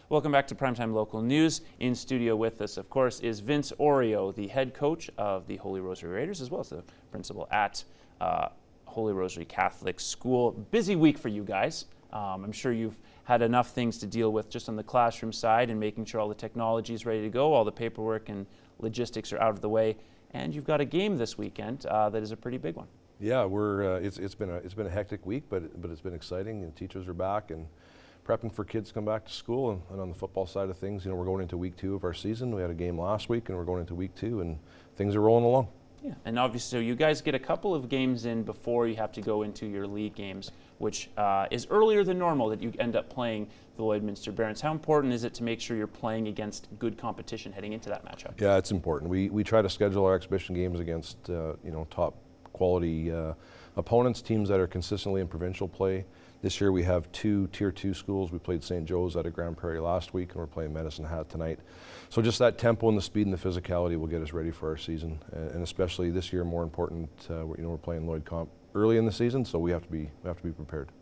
Welcome back to Primetime Local News. In studio with us, of course, is Vince Orieux, the head coach of the Holy Rosary Raiders, as well as the principal at Holy Rosary Catholic School. Busy week for you guys. I'm sure you've had enough things to deal with just on the classroom side and making sure all the technology is ready to go, all the paperwork and logistics are out of the way, and you've got a game this weekend that is a pretty big one. Yeah, it's been a hectic week, but it's been exciting, and teachers are back and prepping for kids to come back to school. And on the football side of things, we're going into week 2 of our season. We had a game last week, and we're going into week 2, and things are rolling along. Yeah, and obviously, so you guys get a couple of games in before you have to go into your league games, which is earlier than normal that you end up playing the Lloydminster Barons. How important is it to make sure you're playing against good competition heading into that matchup? Yeah, it's important. We try to schedule our exhibition games against top quality opponents, teams that are consistently in provincial play. This year we have 2 Tier 2 schools. We played St. Joe's out of Grand Prairie last week, and we're playing Medicine Hat tonight. So just that tempo and the speed and the physicality will get us ready for our season, and especially this year, more important. We're playing Lloyd Comp early in the season, so we have to be prepared.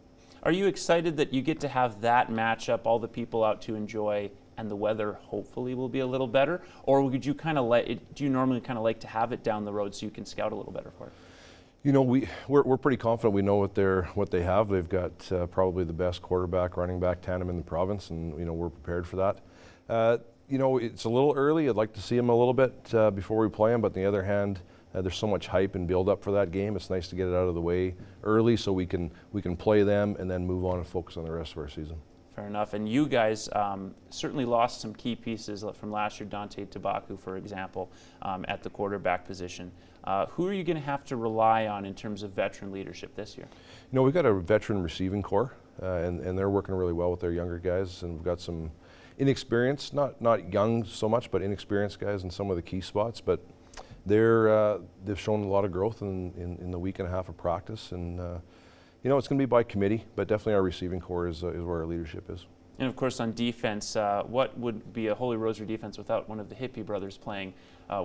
Are you excited that you get to have that matchup, all the people out to enjoy, and the weather hopefully will be a little better? Or would you do you normally kind of like to have it down the road so you can scout a little better for it? We're pretty confident we know what they have. They've got probably the best quarterback, running back tandem in the province, and we're prepared for that. It's a little early. I'd like to see them a little bit before we play them, but on the other hand, there's so much hype and build up for that game. It's nice to get it out of the way early so we can play them and then move on and focus on the rest of our season. Fair enough. And you guys certainly lost some key pieces from last year, Dante Tabaku, for example, at the quarterback position. Who are you going to have to rely on in terms of veteran leadership this year? We've got a veteran receiving corps, and they're working really well with their younger guys, and we've got some inexperienced, not young so much, but inexperienced guys in some of the key spots. But they've shown a lot of growth in the week and a half of practice, and it's going to be by committee, but definitely our receiving corps is where our leadership is. And of course, on defense, what would be a Holy Rosary defense without one of the Hippie brothers playing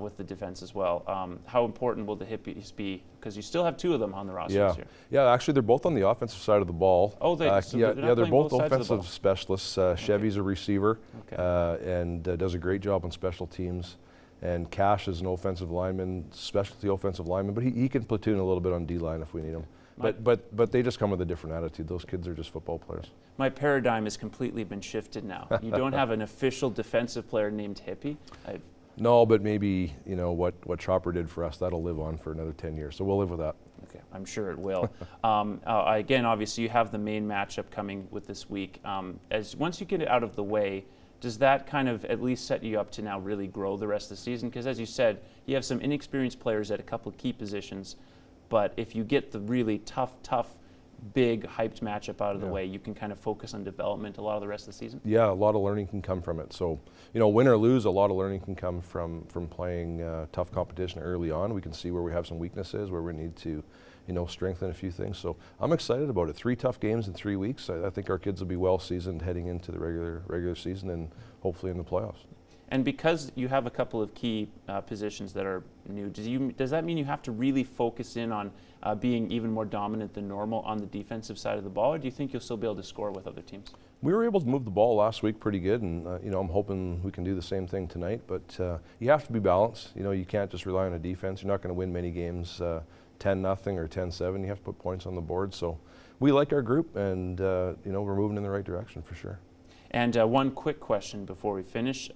with the defense as well? How important will the Hippies be? Because you still have 2 of them on the roster this year. Yeah, actually, they're both on the offensive side of the ball. Oh, they're both offensive specialists. Chevy's a receiver, and does a great job on special teams. And Cash is an offensive lineman, specialty offensive lineman, but he can platoon a little bit on D-line if we need him. But they just come with a different attitude. Those kids are just football players. My paradigm has completely been shifted now. You don't have an official defensive player named Hippie. No, but maybe what Chopper did for us, that'll live on for another 10 years. So we'll live with that. Okay, I'm sure it will. Again, obviously, you have the main matchup coming with this week. Once you get it out of the way, does that kind of at least set you up to now really grow the rest of the season? Because as you said, you have some inexperienced players at a couple of key positions. But if you get the really tough, big, hyped matchup out of the way, you can kind of focus on development a lot of the rest of the season? Yeah, a lot of learning can come from it. So, win or lose, a lot of learning can come from playing tough competition early on. We can see where we have some weaknesses, where we need to, strengthen a few things. So I'm excited about it. 3 tough games in 3 weeks. I think our kids will be well seasoned heading into the regular season and hopefully in the playoffs. And because you have a couple of key positions that are new, does that mean you have to really focus in on being even more dominant than normal on the defensive side of the ball, or do you think you'll still be able to score with other teams? We were able to move the ball last week pretty good, and I'm hoping we can do the same thing tonight. But you have to be balanced. You can't just rely on a defense. You're not going to win many games 10-0 or 10-7. You have to put points on the board. So we like our group, and we're moving in the right direction for sure. And one quick question before we finish.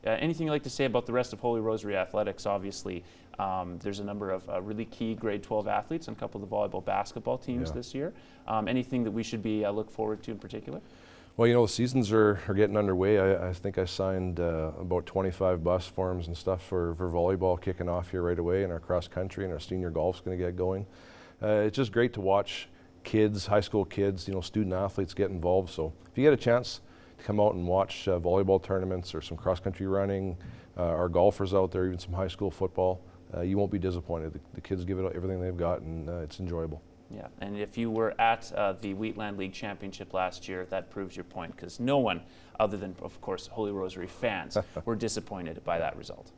Anything you'd like to say about the rest of Holy Rosary Athletics? Obviously, there's a number of really key grade 12 athletes on a couple of the volleyball basketball teams this year. Anything that we should be look forward to in particular? Well, the seasons are getting underway. I think I signed about 25 bus forms and stuff for volleyball kicking off here right away, and our cross country and our senior golf's going to get going. It's just great to watch kids, high school kids, student athletes get involved. So if you get a chance to come out and watch volleyball tournaments or some cross-country running, our golfers out there, even some high school football, you won't be disappointed. The kids give it everything they've got, and it's enjoyable. Yeah, and if you were at the Wheatland League Championship last year, that proves your point, because no one, other than, of course, Holy Rosary fans, were disappointed by that result.